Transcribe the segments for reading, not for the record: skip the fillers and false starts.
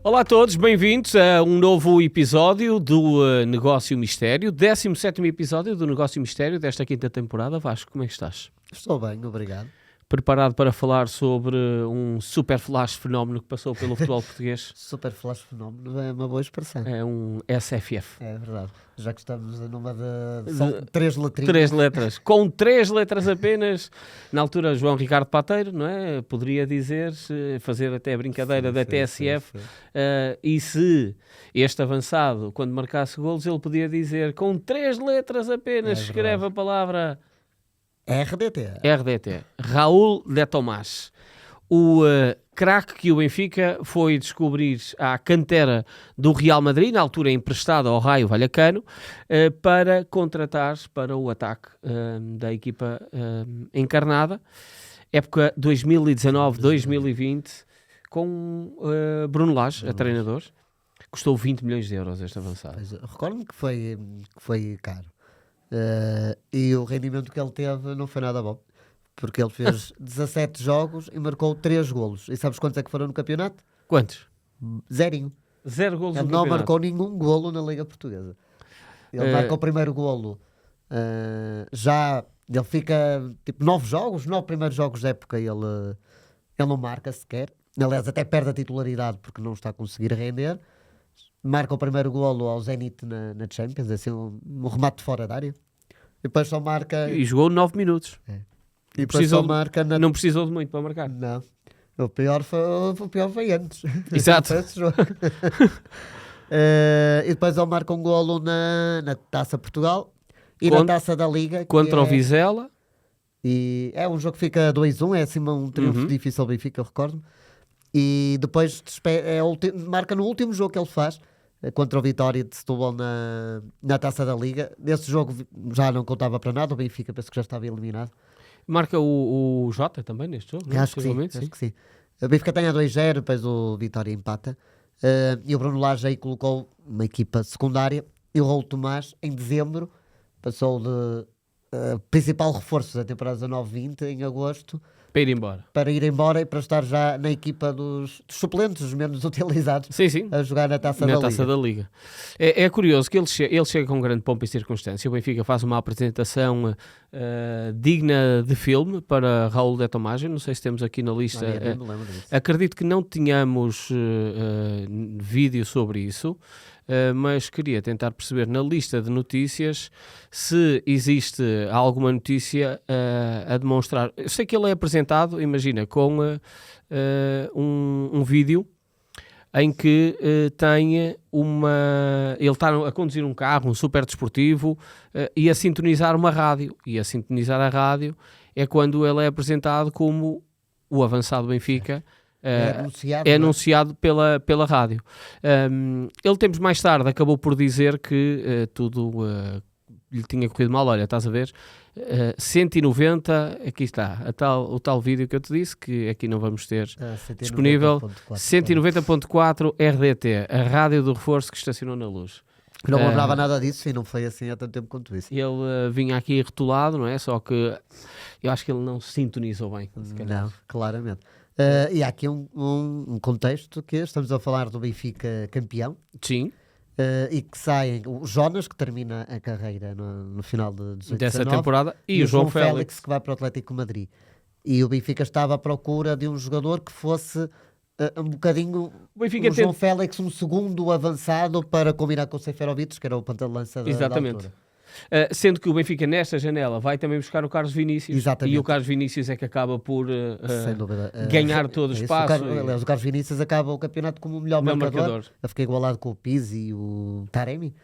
Olá a todos, bem-vindos a um novo episódio do Negócio Mistério, 17º episódio do Negócio Mistério desta quinta temporada. Vasco, como é que estás? Estou bem, obrigado. Preparado para falar sobre um super flash fenómeno que passou pelo futebol português? Super flash fenómeno é uma boa expressão. É um SFF. É verdade. Já que estamos numa de... São 3 letrinhas. 3 letras. Com 3 letras apenas. Na altura, João Ricardo Pateiro, não é? Poderia dizer, fazer até a brincadeira da TSF. Sim. E se este avançado, quando marcasse golos, ele podia dizer com 3 letras apenas, escreve a palavra... RDT. Raul de Tomás. O craque que o Benfica foi descobrir à cantera do Real Madrid, na altura emprestado ao Raio Vallecano, para contratar para o ataque da equipa encarnada. Época 2019-2020, com Bruno Lage, a treinador. Custou 20 milhões de euros este avançado. Recordo-me que foi caro. E o rendimento que ele teve não foi nada bom, porque ele fez 17 jogos e marcou 3 golos. E sabes quantos é que foram no campeonato? Quantos? 0. 0 golos no Ele não campeonato. marcou nenhum golo na Liga Portuguesa. Ele marca o primeiro golo. Ele fica tipo 9 primeiros jogos da época ele não marca sequer. Aliás, até perde a titularidade porque não está a conseguir render. Marca o primeiro golo ao Zenit na Champions, assim, um remate de fora da área. E depois só marca... E jogou 9 minutos. E depois só marca... Não precisou de muito para marcar. Não. O pior foi antes. Exato. Esse jogo. E depois ele marca um golo na Taça Portugal e na Taça da Liga. Contra o Vizela. E é um jogo que fica 2-1, é assim um triunfo difícil ao Benfica, eu recordo. E depois marca no último jogo que ele faz, contra o Vitória de Setúbal na Taça da Liga. Nesse jogo já não contava para nada, o Benfica penso que já estava eliminado. Marca o Jota também neste jogo? Acho que sim. O Benfica tem a 2-0, depois o Vitória empata. E o Bruno Lage aí colocou uma equipa secundária. E o Raul Tomás, em dezembro, passou de principal reforço da temporada 19-20, em agosto, para ir embora e para estar já na equipa dos suplentes, os menos utilizados, a jogar na Taça da Liga. É curioso que ele chega com grande pompa e circunstância. O Benfica faz uma apresentação digna de filme para Raul de Tomás. Não sei se temos aqui na lista. Não lembro disso. Acredito que não tínhamos vídeo sobre isso. Mas queria tentar perceber na lista de notícias se existe alguma notícia a demonstrar. Eu sei que ele é apresentado, imagina, com um vídeo em que tem ele está a conduzir um carro, um super desportivo, e a sintonizar uma rádio. E a sintonizar a rádio é quando ele é apresentado como o avançado Benfica. É anunciado pela rádio. Ele tempos mais tarde acabou por dizer que tudo lhe tinha corrido mal. Olha, estás a ver? 190, aqui está, o tal vídeo que eu te disse, que aqui não vamos ter disponível. 190.4 RDT, a rádio do reforço que estacionou na Luz. Não me lembrava nada disso e não foi assim há tanto tempo quanto isso. Ele vinha aqui rotulado, não é? Só que eu acho que ele não se sintonizou bem. Não, claramente. E há aqui um contexto que estamos a falar do Benfica campeão. Sim. E que saem o Jonas, que termina a carreira no final dessa temporada, e o João Félix, que vai para o Atlético de Madrid. E o Benfica estava à procura de um jogador que fosse um bocadinho João Félix, um segundo avançado para combinar com o Seferovic, que era o ponta de lança da altura. Sendo que o Benfica nesta janela vai também buscar o Carlos Vinícius. Exatamente. E o Carlos Vinícius é que acaba por ganhar todo o espaço. O Carlos Vinícius acaba o campeonato como o melhor marcador. Eu fiquei igualado com o Pizzi e o Taremi,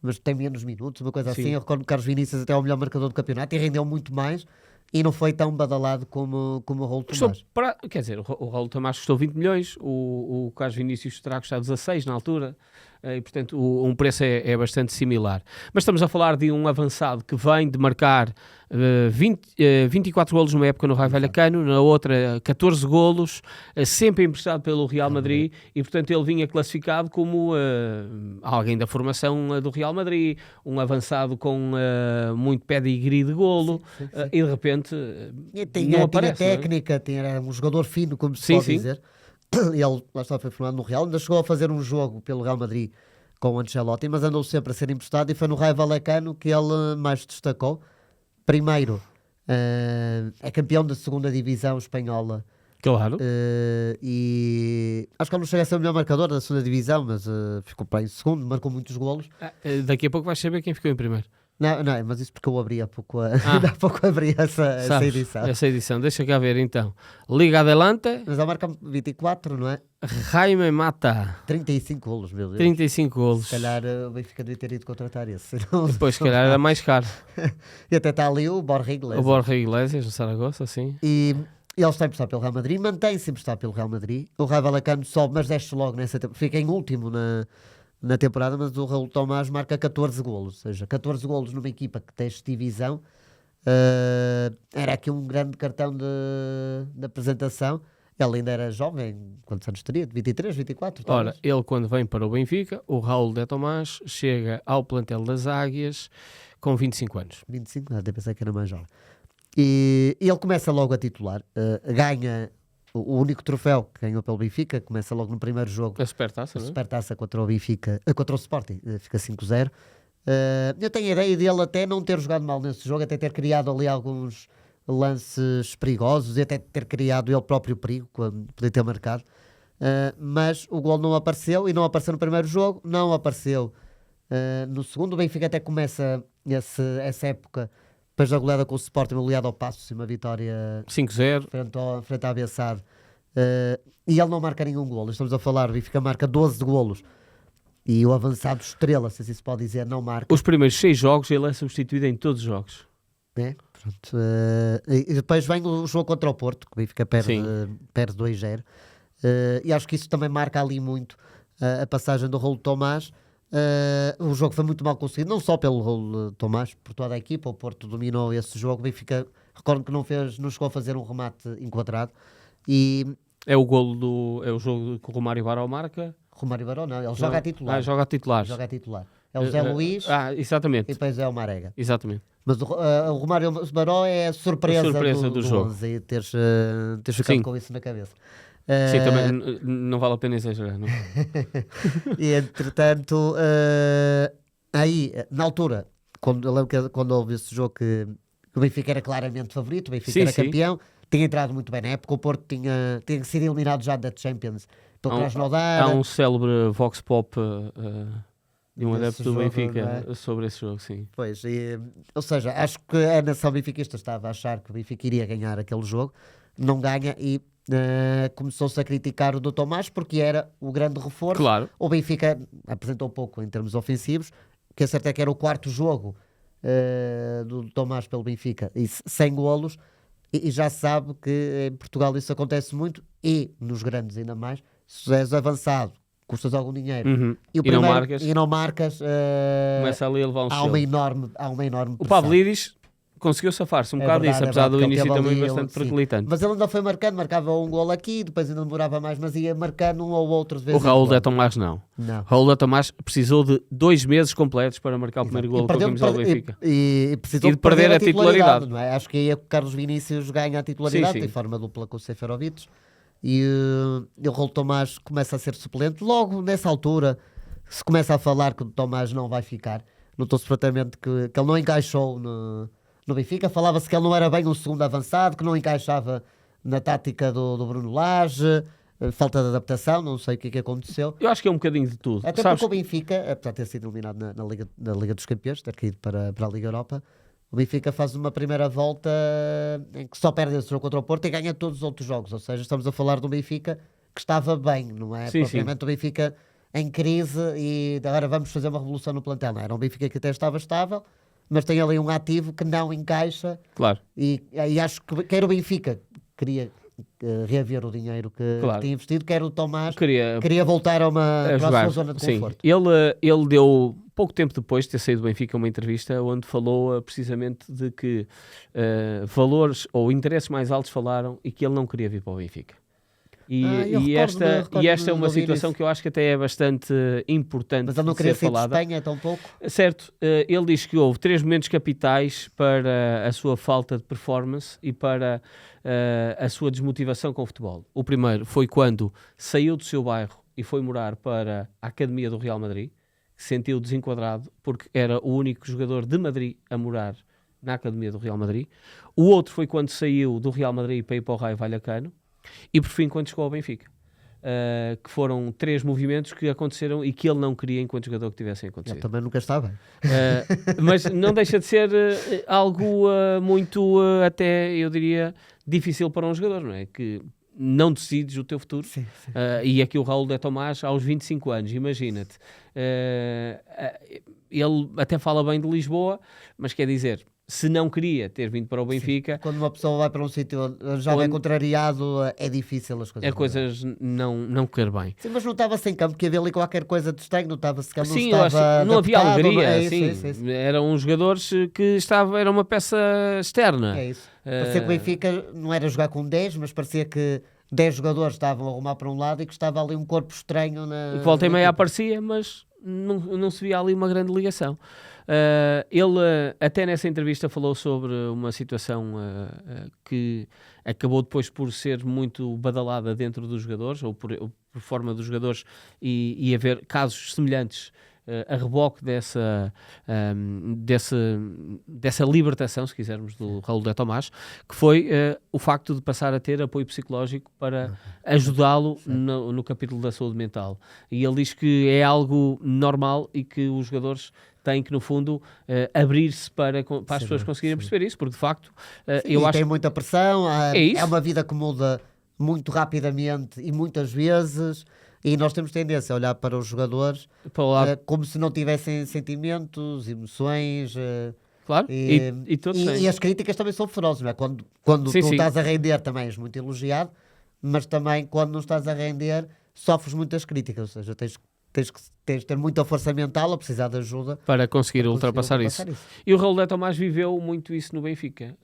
mas tem menos minutos, uma coisa assim. Eu recordo que o Carlos Vinícius até é o melhor marcador do campeonato e rendeu muito mais e não foi tão badalado como o Raul Tomás. Quer dizer, o Raul Tomás custou 20 milhões, o Carlos Vinícius terá custado 16 na altura. E, portanto, um preço é bastante similar. Mas estamos a falar de um avançado que vem de marcar 24 golos numa época no Raio Vallecano, na outra 14 golos, sempre emprestado pelo Real Madrid, e, portanto, ele vinha classificado como alguém da formação do Real Madrid, um avançado com muito pedigree de golo, sim. E de repente tinha técnica, era um jogador fino, como se pode dizer. Ele lá está, foi formado no Real, ainda chegou a fazer um jogo pelo Real Madrid com o Ancelotti, mas andou sempre a ser emprestado e foi no Raio Vallecano que ele mais destacou. Primeiro, é campeão da segunda divisão espanhola. Claro. E acho que ele não chega a ser o melhor marcador da segunda divisão, mas ficou para em segundo, marcou muitos golos. Daqui a pouco vais saber quem ficou em primeiro. Não, mas isso porque eu abri há pouco, há pouco abri essa edição. Essa edição, deixa cá ver então. Liga Adelante, Mas ele marca 24, não é? Jaime Mata, 35 golos, meu Deus. 35 golos. Se calhar o Benfica devia ter ido contratar esse. Senão- Depois, se calhar, era mais caro. E até está ali o Borja Iglesias. O Borja Iglesias, no Saragossa, sim. E ele está emprestado pelo Real Madrid, mantém-se emprestado pelo Real Madrid. O Raio Vallecano sobe, mas desce logo nessa temporada. Fica em último na temporada, mas o Raul Tomás marca 14 golos. Ou seja, 14 golos numa equipa que tem divisão. Era aqui um grande cartão de apresentação. Ele ainda era jovem, quantos anos teria? 23, 24? Ora, talvez? ele quando vem para o Benfica, o Raul de Tomás chega ao plantel das Águias com 25 anos. 25, até pensei que era mais jovem. E ele começa logo a titular, ganha o único troféu que ganhou pelo Benfica, começa logo no primeiro jogo, A Supertaça, a não é? Supertaça contra o Benfica, contra o Sporting, fica 5-0. Eu tenho a ideia dele até não ter jogado mal nesse jogo, até ter criado ali alguns lances perigosos e até ter criado ele próprio perigo, quando podia ter marcado. Mas o gol não apareceu, e não apareceu no primeiro jogo, não apareceu no segundo. O Benfica até começa essa época, depois da goleada com o Sporting, aliado ao Passos, e uma vitória 5-0. frente à Bessade. E ele não marca nenhum golo. Estamos a falar, o Benfica marca 12 golos. E o avançado estrela, se assim se pode dizer, não marca. Os primeiros 6 jogos ele é substituído em todos os jogos. Né? Pronto, e depois vem o jogo contra o Porto, que o Benfica perde 2-0. E acho que isso também marca ali muito a passagem do Raul Tomás. O jogo foi muito mal conseguido, não só pelo Raul Tomás, por toda a equipa. O Porto dominou esse jogo. O Benfica, recordo que não chegou a fazer um remate enquadrado. E É o golo é o jogo que o Romário Baró marca. Romário Barão não, ele joga a titular. Joga a titulares. Joga a titular. É o Zé Luís e Exatamente. depois é o Marega. Exatamente. Mas o Romário Baró é a surpresa, do jogo. 11, e teres ficado Sim. com isso na cabeça. Sim, também não vale a pena exagerar. Não? E entretanto, aí, na altura, eu lembro que quando houve esse jogo que o Benfica era claramente favorito, o Benfica Sim, era sim. campeão, tinha entrado muito bem na época, o Porto tinha sido eliminado já da Champions pelo Krasnodar. Há um célebre vox pop de um Desse adepto do jogo, Benfica não é? sobre esse jogo, sim. Pois, ou seja, acho que a nação benfiquista estava a achar que o Benfica iria ganhar aquele jogo, não ganha, e começou-se a criticar o do Tomás porque era o grande reforço. Claro. O Benfica apresentou pouco em termos ofensivos, que é certo é que era o quarto jogo do Tomás pelo Benfica, e sem golos, e já se sabe que em Portugal isso acontece muito, e nos grandes ainda mais. Se és avançado, custas algum dinheiro, Uhum. e, o E não primeiro- marcas. e não marcas, Começa ali a levar um há selo. uma enorme O pressão. Pavlidis conseguiu safar-se um É bocado verdade, disso, apesar do porque ele início teve também ali, bastante sim. periclitante. Mas ele ainda foi marcando, marcava um gol aqui, depois ainda demorava mais, mas ia marcando um ou outro de vez O em Raul quando. de Tomás não. Não. O Raul de Tomás precisou de 2 meses completos para marcar o primeiro gol com a perdeu- camisola do Benfica. e precisou E de de perder perder a titularidade. não é? Acho que aí é que o Carlos Vinícius ganha a titularidade, Sim, sim. em forma dupla com o Seferovic. E o Raul Tomás começa a ser suplente. Logo nessa altura se começa a falar que o Tomás não vai ficar. Notou-se perfeitamente que ele não encaixou no Benfica. Falava-se que ele não era bem um segundo avançado, que não encaixava na tática do Bruno Lage, falta de adaptação, não sei o que é que aconteceu. Eu acho que é um bocadinho de tudo. Até Sabes? porque o Benfica, apesar de ter sido eliminado na Liga dos Campeões, ter caído para a Liga Europa, o Benfica faz uma primeira volta em que só perde esse jogo contra o Porto e ganha todos os outros jogos. Ou seja, estamos a falar de um Benfica que estava bem, não é? Sim, Propriamente o Benfica em crise e agora vamos fazer uma revolução no plantel. Não, era um Benfica que até estava estável, mas tem ali um ativo que não encaixa, Claro. e acho que quer o Benfica queria reaver o dinheiro que Claro. tinha investido, quer o Tomás Queria queria voltar a para a jogar. sua zona de Sim. conforto. Ele deu, pouco tempo depois de ter saído do Benfica, uma entrevista onde falou precisamente de que valores ou interesses mais altos falaram e que ele não queria vir para o Benfica. E esta é uma situação que eu acho que até é bastante importante Mas ele não de queria ser sair de falada. Espanha tão pouco? Certo, ele diz que houve 3 momentos capitais para a sua falta de performance e para a sua desmotivação com o futebol. O primeiro foi quando saiu do seu bairro e foi morar para a Academia do Real Madrid, que se sentiu desenquadrado porque era o único jogador de Madrid a morar na Academia do Real Madrid. O outro foi quando saiu do Real Madrid para ir para o Raio Vallecano. E por fim, quando chegou ao Benfica. Que foram 3 movimentos que aconteceram e que ele não queria enquanto jogador que tivessem Ele acontecido. também nunca está bem. Mas não deixa de ser algo muito, até eu diria, difícil para um jogador, não é? Que não decides o teu futuro. Sim. E aqui o Raul de Tomás, aos 25 anos, imagina-te. Ele até fala bem de Lisboa, mas quer dizer, se não queria ter vindo para o Benfica, Quando uma pessoa vai para um sítio onde já vem contrariado, é difícil as coisas. coisas não correr bem. Sim, mas notava-se em campo que havia ali qualquer coisa de estranho, notava-se que ele não Sim, eu acho estava que não havia adaptado, alegria, é sim. isso. Eram uns jogadores que era uma peça externa. É isso. Parecia que o Benfica não era jogar com 10, mas parecia que 10 jogadores estavam a arrumar para um lado e que estava ali um corpo estranho na. Que volta e na meia equipa. aparecia, mas não se via ali uma grande ligação. Ele até nessa entrevista falou sobre uma situação que acabou depois por ser muito badalada dentro dos jogadores, ou por forma dos jogadores, e haver casos semelhantes a reboque dessa libertação, se quisermos, do Raul de Tomás, que foi o facto de passar a ter apoio psicológico para ajudá-lo no capítulo da saúde mental. E ele diz que é algo normal e que os jogadores têm que, no fundo, abrir-se para as pessoas conseguirem perceber isso, porque, de facto, eu acho tem muita pressão, É isso. é uma vida que muda muito rapidamente e muitas vezes, e nós temos tendência a olhar para os jogadores para o lado, como se não tivessem sentimentos, emoções, claro, e todos têm. e as críticas também são ferozes, não é? Quando Sim, tu sim. estás a render também és muito elogiado, mas também quando não estás a render sofres muitas críticas, ou seja, tens de ter muita força mental a precisar de ajuda Para conseguir ultrapassar isso. isso. E o Raul de Tomás viveu muito isso no Benfica.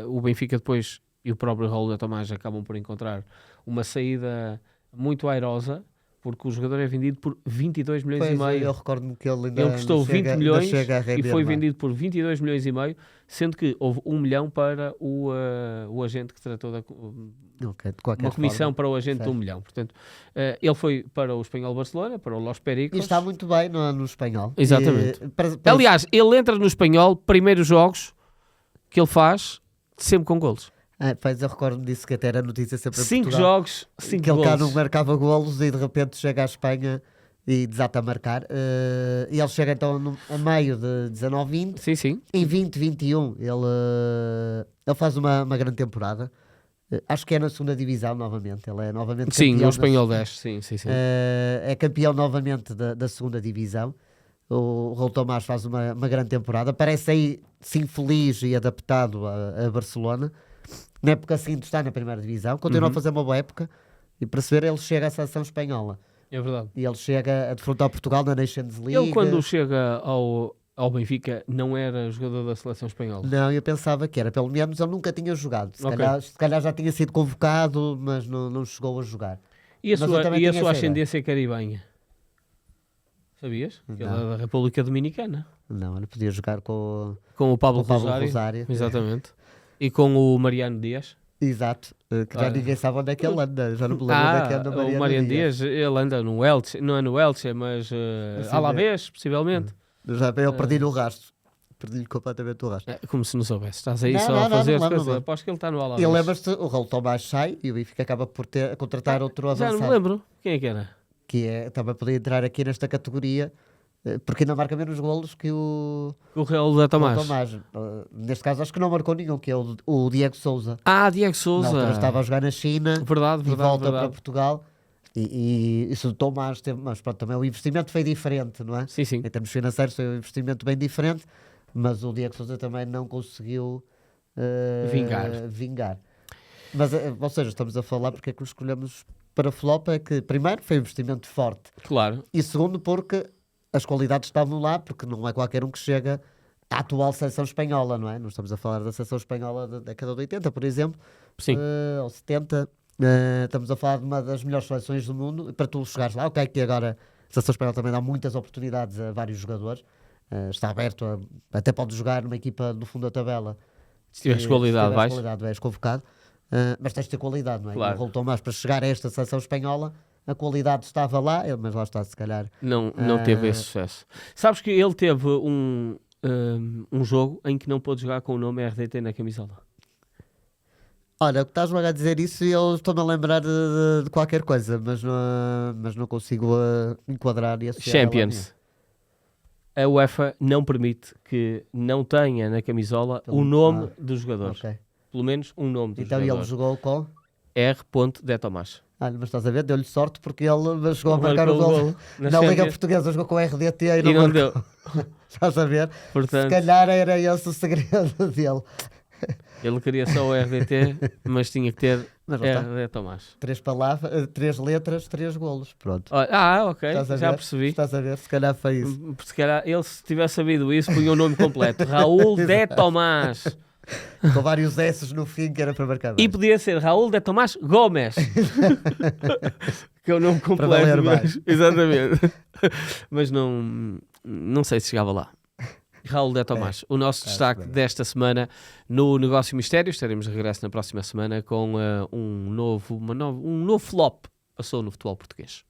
O Benfica depois, e o próprio Raul de Tomás acabam por encontrar uma saída muito airosa, porque o jogador é vendido por 22 milhões e Pois, meio. eu recordo-me que ele ainda Ele custou não chega- 20 milhões não chega a e render foi mais. vendido por 22 milhões e meio, sendo que houve 1 milhão para o agente que tratou Ok, de qualquer uma comissão forma. para o agente de 1 milhão. Portanto, ele foi para o Espanhol Barcelona, para o Los E Pericos. está muito bem no espanhol. Exatamente. E, para- Aliás, ele entra no Espanhol, primeiros jogos que ele faz, sempre com golos. Pois eu recordo-me disso que até era notícia sempre em 5 Portugal, jogos, 5 que ele cá não golos. marcava golos e de repente chega à Espanha e desata a marcar. E ele chega então a meio de 19-20. Sim, sim. Em 20-21 ele faz uma grande temporada. Acho que é na segunda divisão novamente. Ele é novamente Sim, campeão o Espanhol da- 10. Sim. é campeão novamente da segunda divisão. O Raul Tomás faz uma grande temporada. Parece aí sim feliz e adaptado a Barcelona. Na época seguinte está na primeira divisão. Continua a fazer uma boa época. E para se ver, ele chega à seleção espanhola. É verdade. E ele chega a defrontar Portugal na Nations League. Ele, quando chega ao Benfica, não era jogador da seleção espanhola. Não, eu pensava que era. Pelo menos ele nunca tinha jogado. Se Ok. calhar já tinha sido convocado, mas não chegou a jogar. E a Mas eu sua, também e a tinha sua essa ideia. ascendência caribenha? Sabias? Que ele Não. é da República Dominicana. Não, ele podia jogar com Com o Pablo o Pablo Rosário. Rosário. Exatamente. E com o Mariano Dias. Exato. Que já Olha. ninguém sabe onde é que ele anda. Já não me lembro onde é que anda o Mariano Dias, ele anda no Elche, não é no Elche, mas Assim, Alavés, possivelmente. Eu perdi-lhe o rastro. Perdi-lhe completamente o rastro. É, como se não soubesse. Estás aí Não, só não, a não, fazer não as lembro, coisas. não. Aposto que ele está no E Alavés. lembras-te, o Raul Tomás sai e o Benfica acaba por a contratar outro Já não me avançado. lembro. Quem é que era? Que também podia entrar aqui nesta categoria, porque ainda marca menos golos que o O Raul da Tomás. Tomás. Neste caso acho que não marcou nenhum, que é o Diego Souza. Diego Na Souza. altura estava a jogar na China Verdade, e volta para verdade. Portugal. E isso do Tomás teve, mas pronto, também o investimento foi diferente, não é? Sim, sim. Em termos financeiros foi um investimento bem diferente, mas o Diego Sousa também não conseguiu vingar. Mas, ou seja, estamos a falar porque é que o escolhemos para flop, é que primeiro foi um investimento forte Claro. e segundo porque as qualidades estavam lá, porque não é qualquer um que chega à atual seleção espanhola, não é? Não estamos a falar da seleção espanhola da década de 80, por exemplo, Sim. ou 70, Estamos a falar de uma das melhores seleções do mundo. E para tu chegares lá, ok, que agora a seleção espanhola também dá muitas oportunidades a vários jogadores. Está aberto, até pode jogar numa equipa do fundo da tabela. Se tiveres qualidade, vais. És convocado. Mas tens de ter qualidade, não é? Claro. E o Raul Tomás, para chegar a esta seleção espanhola, a qualidade estava lá, mas lá está, se calhar. Não teve esse sucesso. Sabes que ele teve um jogo em que não pôde jogar com o nome RDT na camisola. Olha, estás-me a dizer isso e eu estou-me a lembrar de qualquer coisa, mas não consigo enquadrar e associar. Champions. A UEFA não permite que não tenha na camisola o nome do jogador. Ok. Pelo menos um nome do Então jogador. ele jogou com... R. De Tomás. Olha, mas estás a ver, deu-lhe sorte porque ele chegou a marcar o gol na Liga Portuguesa, jogou com o RDT e não deu. Estás a ver? Portanto, se calhar era esse o segredo dele. Ele queria só o RDT, mas tinha que ter Mas lá está. RD Tomás. 3 palavras, 3 letras, 3 golos. Pronto. Ok, Estás a já ver? percebi. Estás a ver? Se calhar foi isso. Se calhar ele, se tivesse sabido isso, punha o nome completo. Raul de Tomás. Com vários S's no fim que era para marcar mais. E podia ser Raul de Tomás Gomes. Que é o nome completo. valer mais. Exatamente. Mas não sei se chegava lá. Raul de Tomás, o nosso destaque desta semana no Negócio Mistério. Estaremos de regresso na próxima semana com um novo flop passou no futebol português.